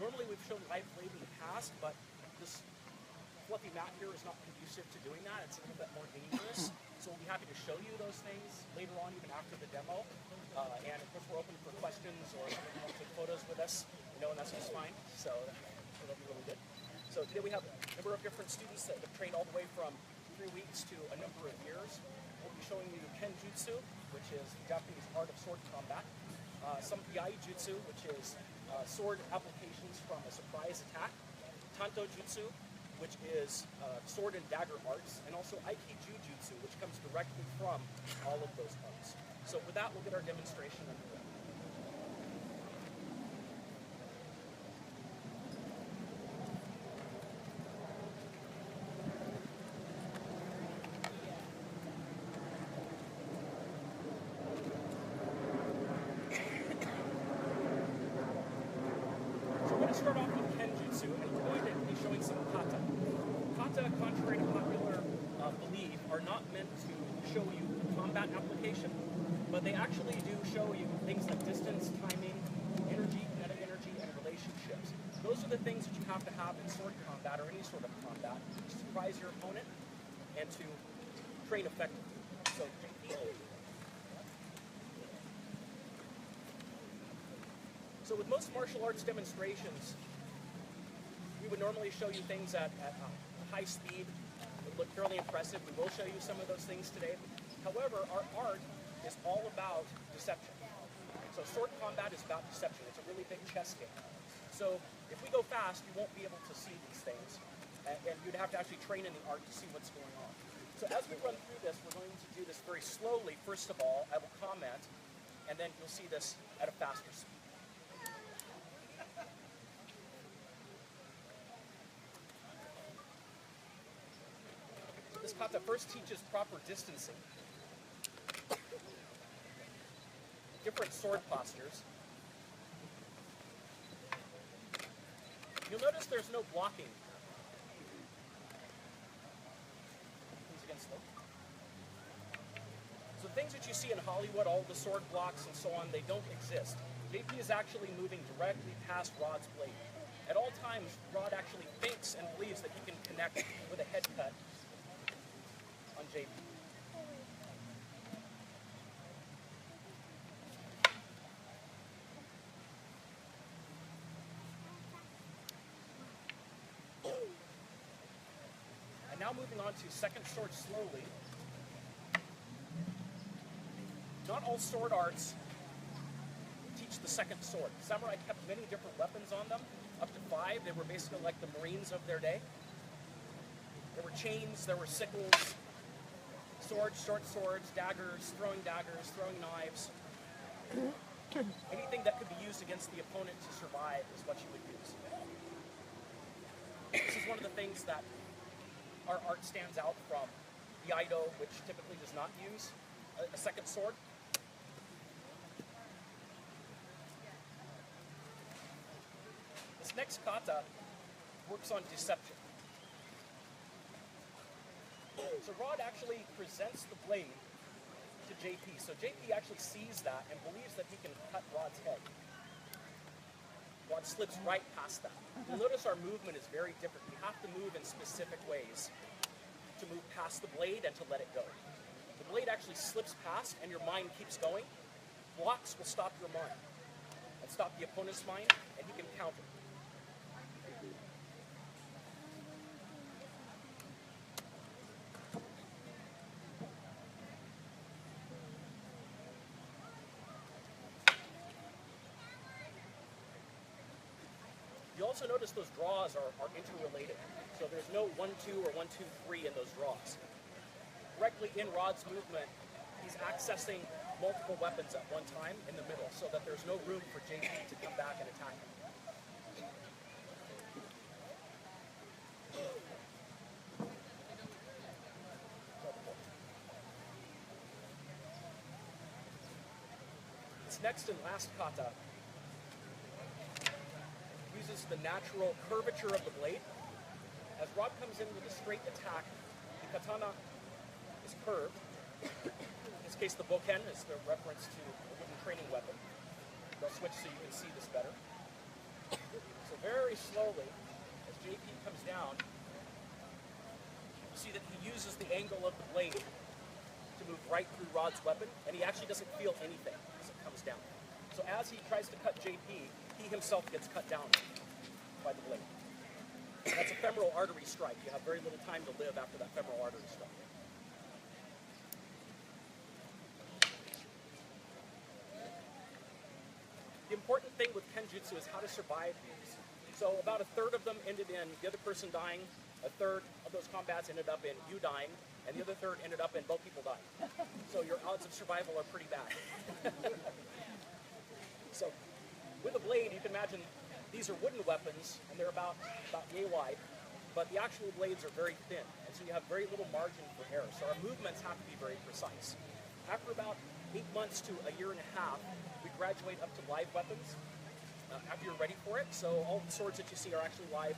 Normally we've shown live blade in the past, but this fluffy mat here is not conducive to doing that. It's a little bit more dangerous. So we'll be happy to show you those things later on, even after the demo. And of course, we're open for questions, or if you want to take photos with us, and that's just fine. So that'll be really good. So today we have a number of different students that have trained all the way from 3 weeks to a number of years. We'll be showing you Kenjutsu, which is the Japanese art of sword combat. Some Iaido, which is sword applications from a surprise attack. Tanto jutsu, which is sword and dagger arts, and also Aiki-Jujutsu, which comes directly from all of those arts. So with that, we'll get our demonstration underway. So we're going to start off with Kenjutsu, and we're going to be showing some kata. Kata, contrary to popular belief, are not meant to show you combat application, but they actually do show you things like distance, timing, energy, meta energy, and relationships. Those are the things that you have to have in sword combat or any sort of combat to surprise your opponent and to train effectively. So, with most martial arts demonstrations, we would normally show you things at high speed. It would look fairly impressive. We will show you some of those things today. However, our art is all about deception. So sword combat is about deception. It's a really big chess game. So if we go fast, you won't be able to see these things. And you'd have to actually train in the art to see what's going on. So as we run through this, we're going to do this very slowly. First of all, I will comment, and then you'll see this at a faster speed. So this kata first teaches proper distancing. Different sword postures. You'll notice there's no blocking. Things against them. So things that you see in Hollywood, all the sword blocks and so on, they don't exist. JP is actually moving directly past Rod's blade. At all times, Rod actually thinks and believes that he can connect with a head cut on JP. Now moving on to second sword slowly. Not all sword arts teach the second sword. Samurai kept many different weapons on them, up to 5. They were basically like the Marines of their day. There were chains, there were sickles, swords, short swords, daggers, throwing knives. Anything that could be used against the opponent to survive is what you would use. This is one of the things that our art stands out from Iaido, which typically does not use a second sword. This next kata works on deception. So Rod actually presents the blade to JP. So JP actually sees that and believes that he can cut Rod's head. Rod slips right past that. You'll notice our movement is very different. We have to move in specific ways to move past the blade and to let it go. The blade actually slips past and your mind keeps going. Blocks will stop your mind and stop the opponent's mind, and he can counter. You also notice those draws are interrelated. So there's no 1-2 or 1-2-3 in those draws. Directly in Rod's movement, he's accessing multiple weapons at one time in the middle, so that there's no room for JP to come back and attack him. This next and last kata uses the natural curvature of the blade. As Rod comes in with a straight attack, the katana is curved. In this case, the boken is the reference to a wooden training weapon. I'll switch so you can see this better. So very slowly, as JP comes down, you see that he uses the angle of the blade to move right through Rod's weapon, and he actually doesn't feel anything as it comes down. So as he tries to cut JP, he himself gets cut down by the blade. And that's a femoral artery strike. You have very little time to live after that femoral artery strike. The important thing with Kenjutsu is how to survive these. So about a third of them ended in the other person dying, a third of those combats ended up in you dying, and the other third ended up in both people dying. So your odds of survival are pretty bad. So with a blade, you can imagine these are wooden weapons, and they're about yay wide, but the actual blades are very thin, and so you have very little margin for error. So our movements have to be very precise. After about 8 months to a year and a half, we graduate up to live weapons after you're ready for it. So all the swords that you see are actually live.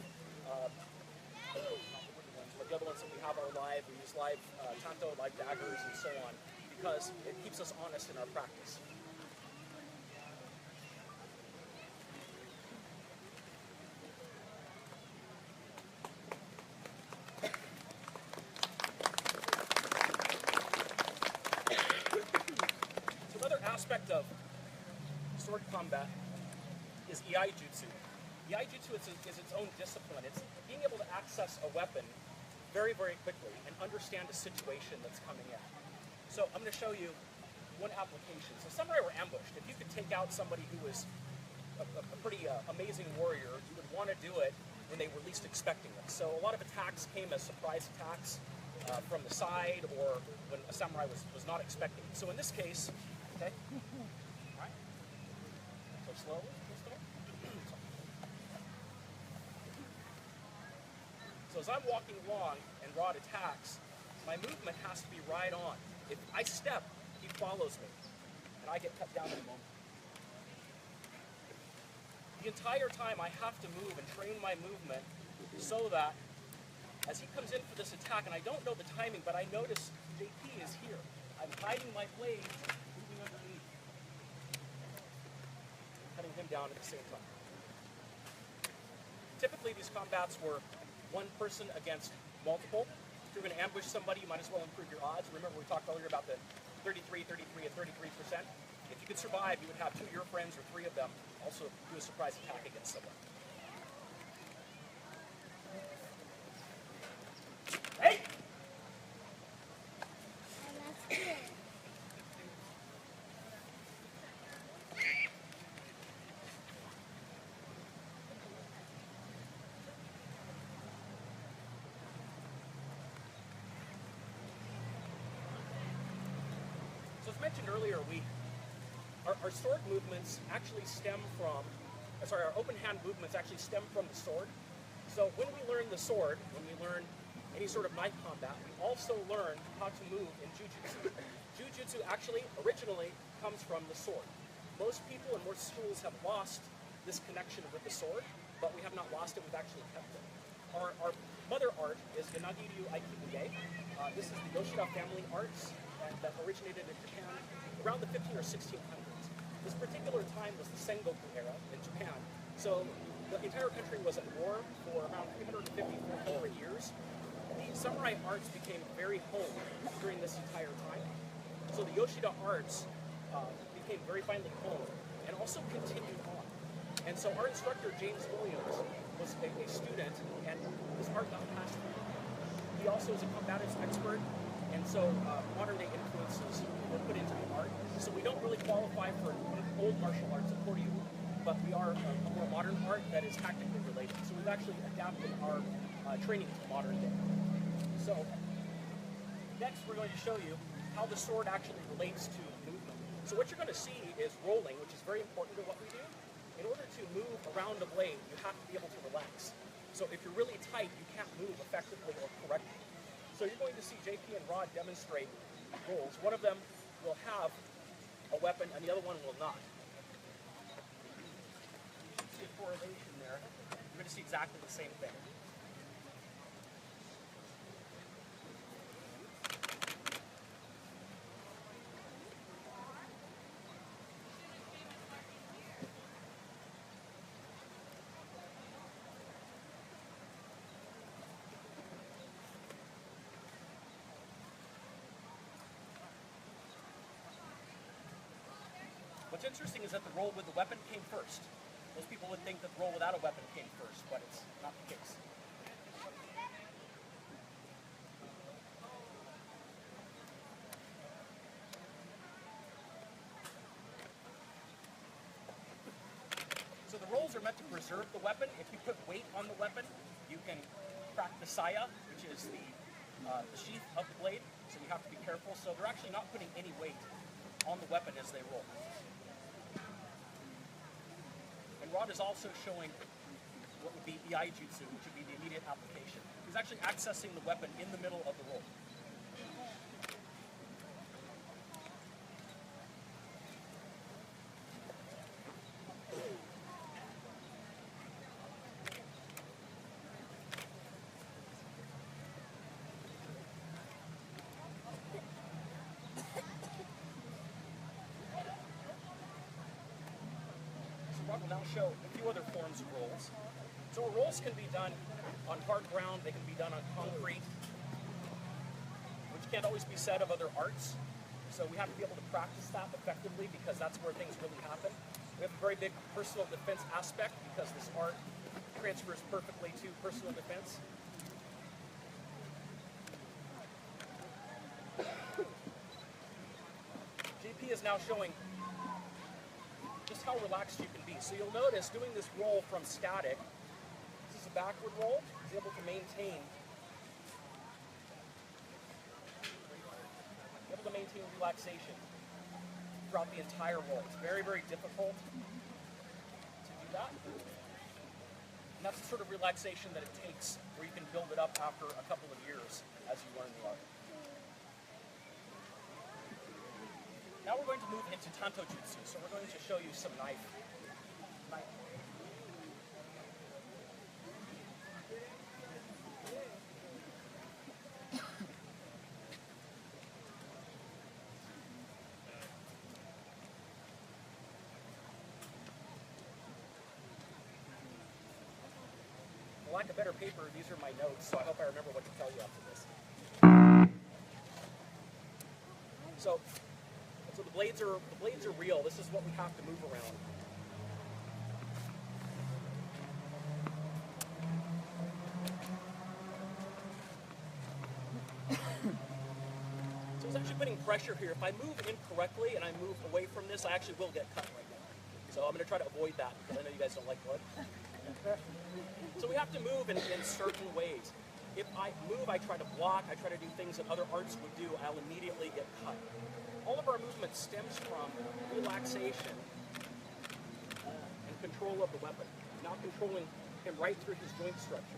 The other ones that we have are live. We use live Tanto, live daggers, and so on, because it keeps us honest in our practice. So another aspect of sword combat is Iaido. Jiujutsu is its own discipline. It's being able to access a weapon very, very quickly and understand a situation that's coming in. So I'm going to show you one application. So samurai were ambushed. If you could take out somebody who was a pretty amazing warrior, you would want to do it when they were least expecting it. So a lot of attacks came as surprise attacks from the side or when a samurai was not expecting it. So in this case, okay, all right, so slowly. So as I'm walking along and Rod attacks, my movement has to be right on. If I step, he follows me, and I get cut down in a moment. The entire time I have to move and train my movement so that as he comes in for this attack, and I don't know the timing, but I notice JP is here. I'm hiding my blade, moving underneath, cutting him down at the same time. Typically these combats were one person against multiple. If you're going to ambush somebody, you might as well improve your odds. Remember we talked earlier about the 33, 33, and 33%. If you could survive, you would have 2 of your friends or 3 of them also do a surprise attack against someone. Hey! So as mentioned earlier, our sword movements actually stem from, our open hand movements actually stem from the sword. So when we learn the sword, when we learn any sort of knife combat, we also learn how to move in Jiujutsu. Jiujutsu actually originally comes from the sword. Most people in most schools have lost this connection with the sword, but we have not lost it, we've actually kept it. Our mother art is the Nami Aiki-Jujutsu. This is the Yoshida family arts that originated in Japan around the 15 or 1600s. This particular time was the Sengoku era in Japan. So the entire country was at war for around 350, 400 years. The samurai arts became very home during this entire time. So the Yoshida arts became very finely honed and also continued on. And so our instructor, James Williams, was a student, and his art got passed through. He also is a combatives expert, and so modern day influences were put into the art. So we don't really qualify for old martial arts at Koryu, but we are a more modern art that is tactically related. So we've actually adapted our training to modern day. So next we're going to show you how the sword actually relates to movement. So what you're going to see is rolling, which is very important to what we do. In order to move around a blade, you have to be able to relax. So if you're really tight, you can't move effectively or correctly. So you're going to see JP and Rod demonstrate rolls. One of them will have a weapon and the other one will not. You can see a correlation there. You're going to see exactly the same thing. What's interesting is that the roll with the weapon came first. Most people would think that the roll without a weapon came first, but it's not the case. So the rolls are meant to preserve the weapon. If you put weight on the weapon, you can crack the saya, which is the sheath of the blade, so you have to be careful. So they're actually not putting any weight on the weapon as they roll. And Rod is also showing what would be Iaijutsu, which would be the immediate application. He's actually accessing the weapon in the middle of the roll. Will now show a few other forms of rolls. So rolls can be done on hard ground, they can be done on concrete, which can't always be said of other arts. So we have to be able to practice that effectively because that's where things really happen. We have a very big personal defense aspect because this art transfers perfectly to personal defense. JP is now showing just how relaxed you can be. So you'll notice doing this roll from static, this is a backward roll, he's able to maintain relaxation throughout the entire roll. It's very, very difficult to do that. And that's the sort of relaxation that it takes where you can build it up after a couple of years as you learn the art. Now we're going to move into Tanto Jutsu, so we're going to show you some knife. For lack of better paper, these are my notes, so I hope I remember what to tell you after this. So the blades are real. This is what we have to move around. So it's actually putting pressure here. If I move incorrectly and I move away from this, I actually will get cut right now. So I'm going to try to avoid that because I know you guys don't like blood. So we have to move in certain ways. If I move, I try to block, I try to do things that other arts would do, I'll immediately get cut. All of our movement stems from relaxation and control of the weapon, now controlling him right through his joint structure.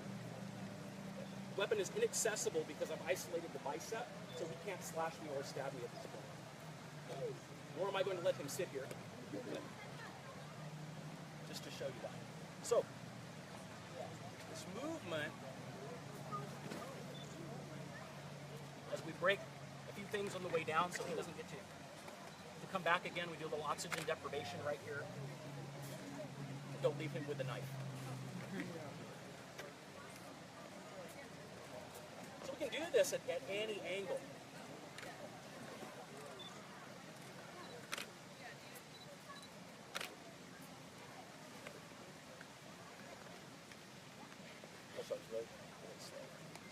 The weapon is inaccessible because I've isolated the bicep, so he can't slash me or stab me at this point. Nor am I going to let him sit here, just to show you that. So, this movement, as we break a few things on the way down so he doesn't get to come back again, we do a little oxygen deprivation right here. Don't leave him with the knife. So we can do this at any angle. So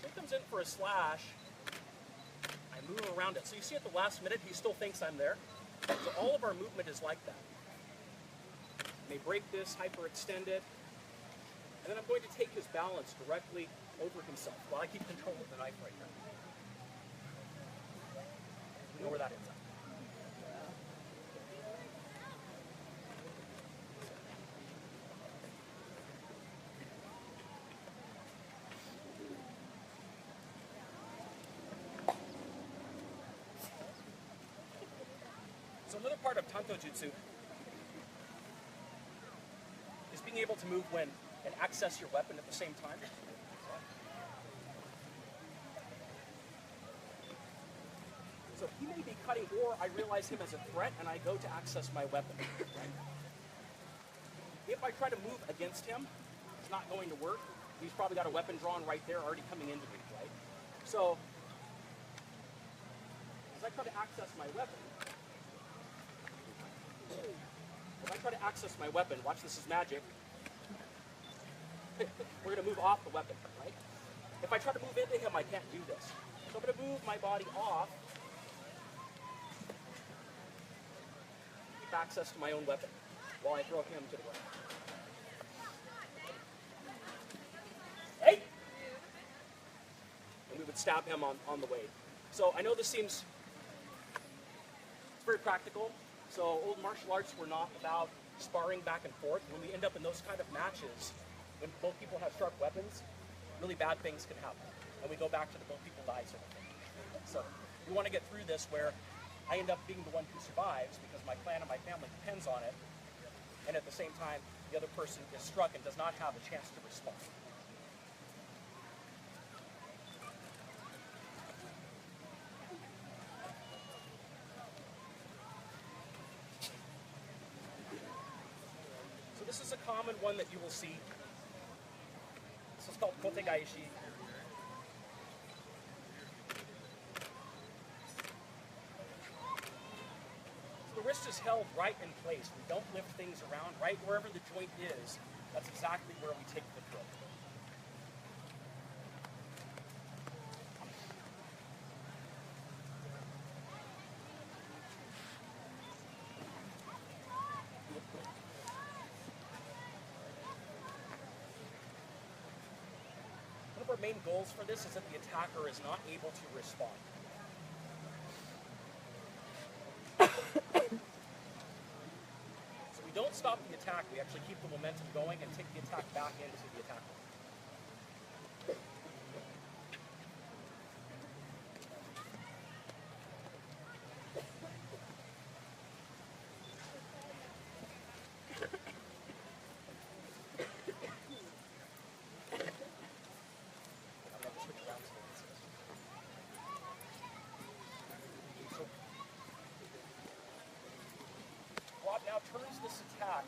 he comes in for a slash. I move around it. So you see at the last minute, he still thinks I'm there. So all of our movement is like that. May break this, hyperextend it, and then I'm going to take his balance directly over himself while I keep control of the knife right now. You know where that is at. So another part of Tanto Jutsu is being able to move when and access your weapon at the same time. So he may be cutting, or I realize him as a threat and I go to access my weapon. Right? If I try to move against him, it's not going to work. He's probably got a weapon drawn right there, already coming into me, right? So as I try to access my weapon, If I try to access my weapon, watch, this is magic. We're going to move off the weapon, right? If I try to move into him, I can't do this. So I'm going to move my body off. Keep access to my own weapon while I throw him to the ground. Hey! And we would stab him on the way. So I know this seems very practical. So old martial arts were not about sparring back and forth. When we end up in those kind of matches, when both people have sharp weapons, really bad things can happen. And we go back to the both people die sort of thing. So we want to get through this where I end up being the one who survives because my clan and my family depends on it. And at the same time, the other person is struck and does not have a chance to respond. So this is a common one that you will see. This is called kote gaeshi. So the wrist is held right in place. We don't lift things around. Right wherever the joint is, that's exactly where we take the throw. One of our main goals for this is that the attacker is not able to respond. So we don't stop the attack, we actually keep the momentum going and take the attack back into the attacker. Now turns this attack,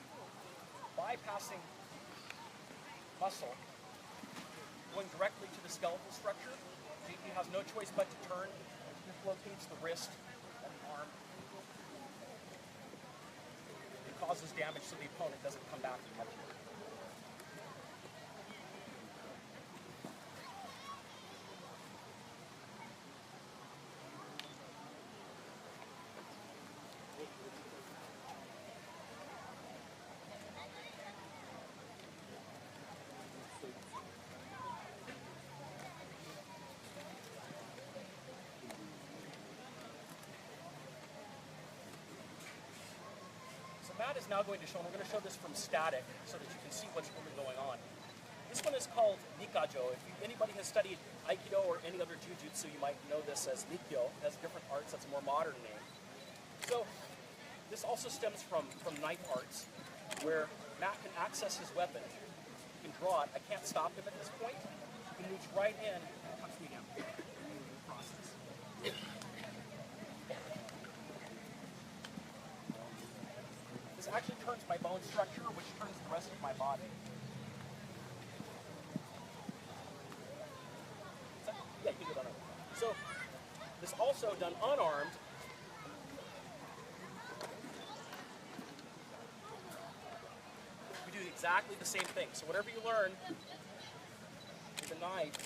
bypassing muscle, going directly to the skeletal structure. He has no choice but to turn. This locates the wrist and the arm. It causes damage so the opponent doesn't come back and catch it. Matt is now going to show, and we're going to show this from static so that you can see what's really going on. This one is called Nikajo. If anybody has studied Aikido or any other Jiujutsu, you might know this as Nikyo. It has different arts, that's a more modern name. So this also stems from knife arts, where Matt can access his weapon. He can draw it. I can't stop him at this point. He moves right in and cuts me down. Process. This actually turns my bone structure, which turns the rest of my body. Yeah, you can do it unarmed. So, this also done unarmed. We do exactly the same thing. So whatever you learn with a knife,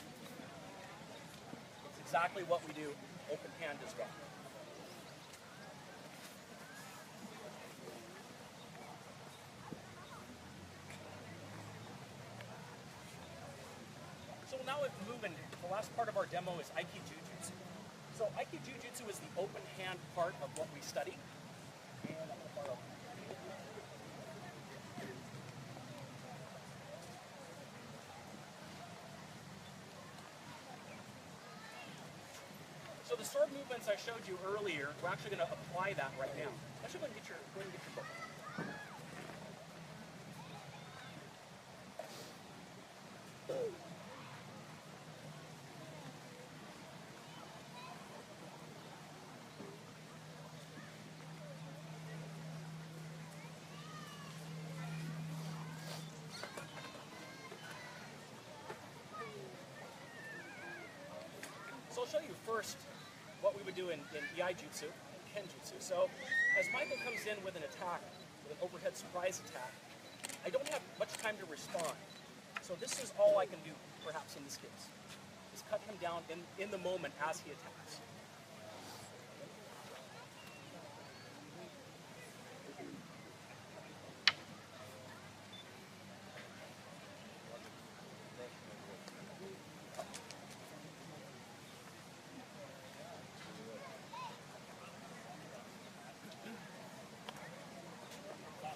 it's exactly what we do open hand as well. So now we're moving. The last part of our demo is Aiki-Jujutsu. So Aiki-Jujutsu is the open hand part of what we study. And I'm going to borrow. So the sword movements I showed you earlier, we're actually going to apply that right now. I'm actually going to get your book. So I'll show you first what we would do in Iaido, Kenjutsu. So as Michael comes in with an attack, with an overhead surprise attack, I don't have much time to respond. So this is all I can do, perhaps in this case, is cut him down in the moment as he attacks.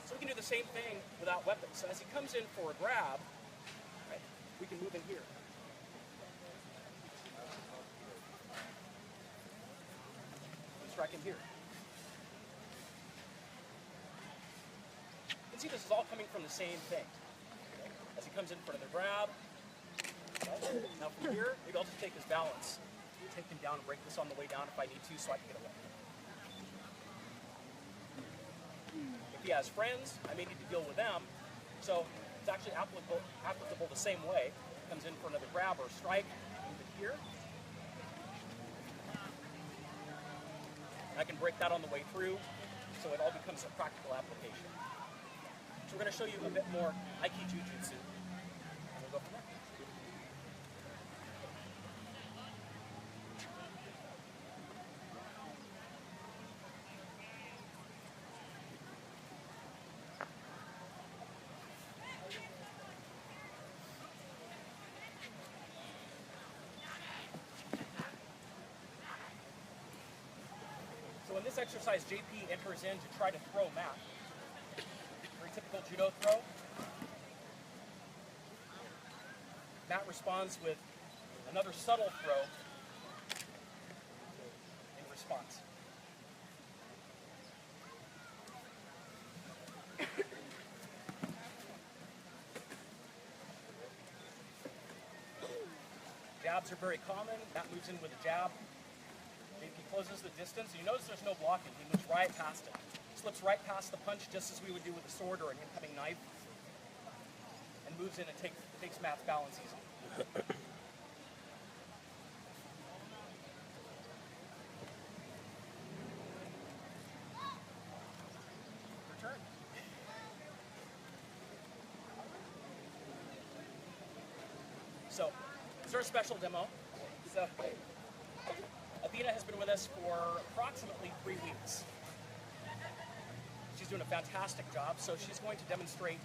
So we can do the same thing without weapons. So as he comes in for a grab, right, we can move in here. And strike him here. You can see this is all coming from the same thing. Okay? As he comes in for another grab. Right? Now from here, maybe I'll just take his balance. Take him down and break this on the way down if I need to so I can get away. If he has friends, I may need to deal with them. So it's actually applicable the same way. Comes in for another grab or strike, move it here. I can break that on the way through, so it all becomes a practical application. So we're going to show you a bit more Aiki-Jujutsu, and we'll go from there. So in this exercise, JP enters in to try to throw Matt. Very typical judo throw. Matt responds with another subtle throw in response. Jabs are very common. Matt moves in with a jab. JP closes the distance. You notice there's no blocking. He moves right past it. Slips right past the punch just as we would do with a sword or an incoming knife. And moves in and takes Matt's balance easily. Return. So, this is our special demo. So, Athena has been with us for approximately 3 weeks. She's doing a fantastic job, so she's going to demonstrate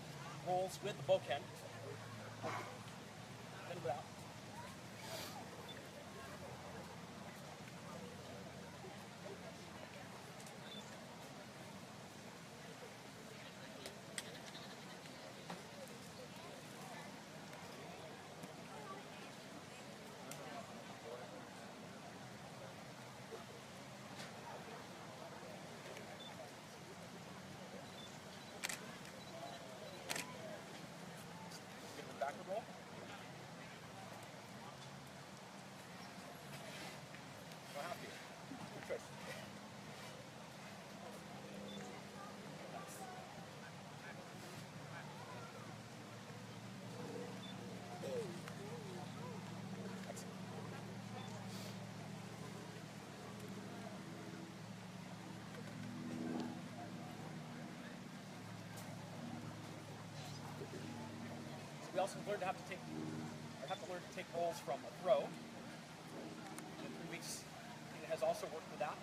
rolls with the boken, then without. Backward roll. Don't have to. Good choice. Excellent. We also learned to have to learn to take rolls from a throw. In 3 weeks, Tina has also worked with that.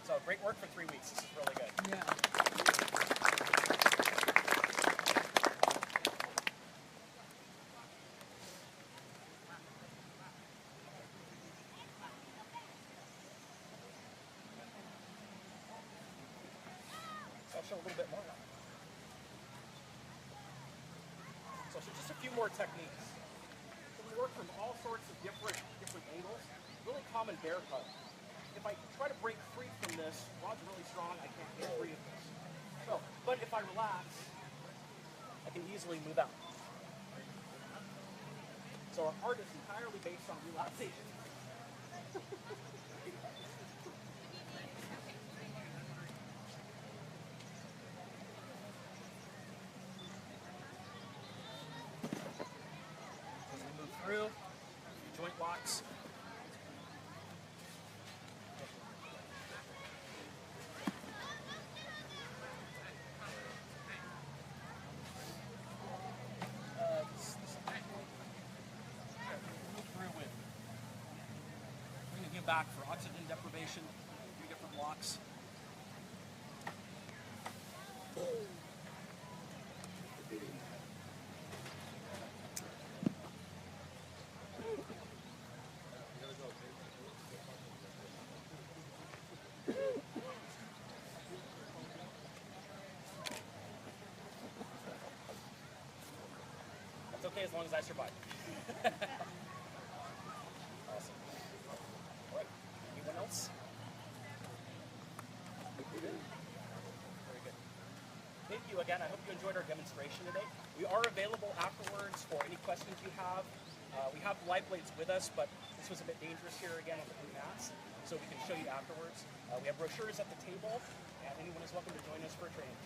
So great work for 3 weeks. This is really good. Yeah. I'll show a little bit more now. So just a few more techniques. So we work from all sorts of different angles. Really common bear hug. If I try to break free from this, rod's really strong, I can't get free of this. So, but if I relax, I can easily move out. So our art is entirely based on relaxation. joint locks. Through with bringing you back for oxygen deprivation, 3 different locks. That's okay as long as I survive. Awesome. All right. Anyone else? Very good. Thank you again. I hope you enjoyed our demonstration today. We are available afterwards for any questions you have. We have live blades with us, but this was a bit dangerous here again with the blue mats, so we can show you afterwards. We have brochures at the table, and anyone is welcome to join us for training.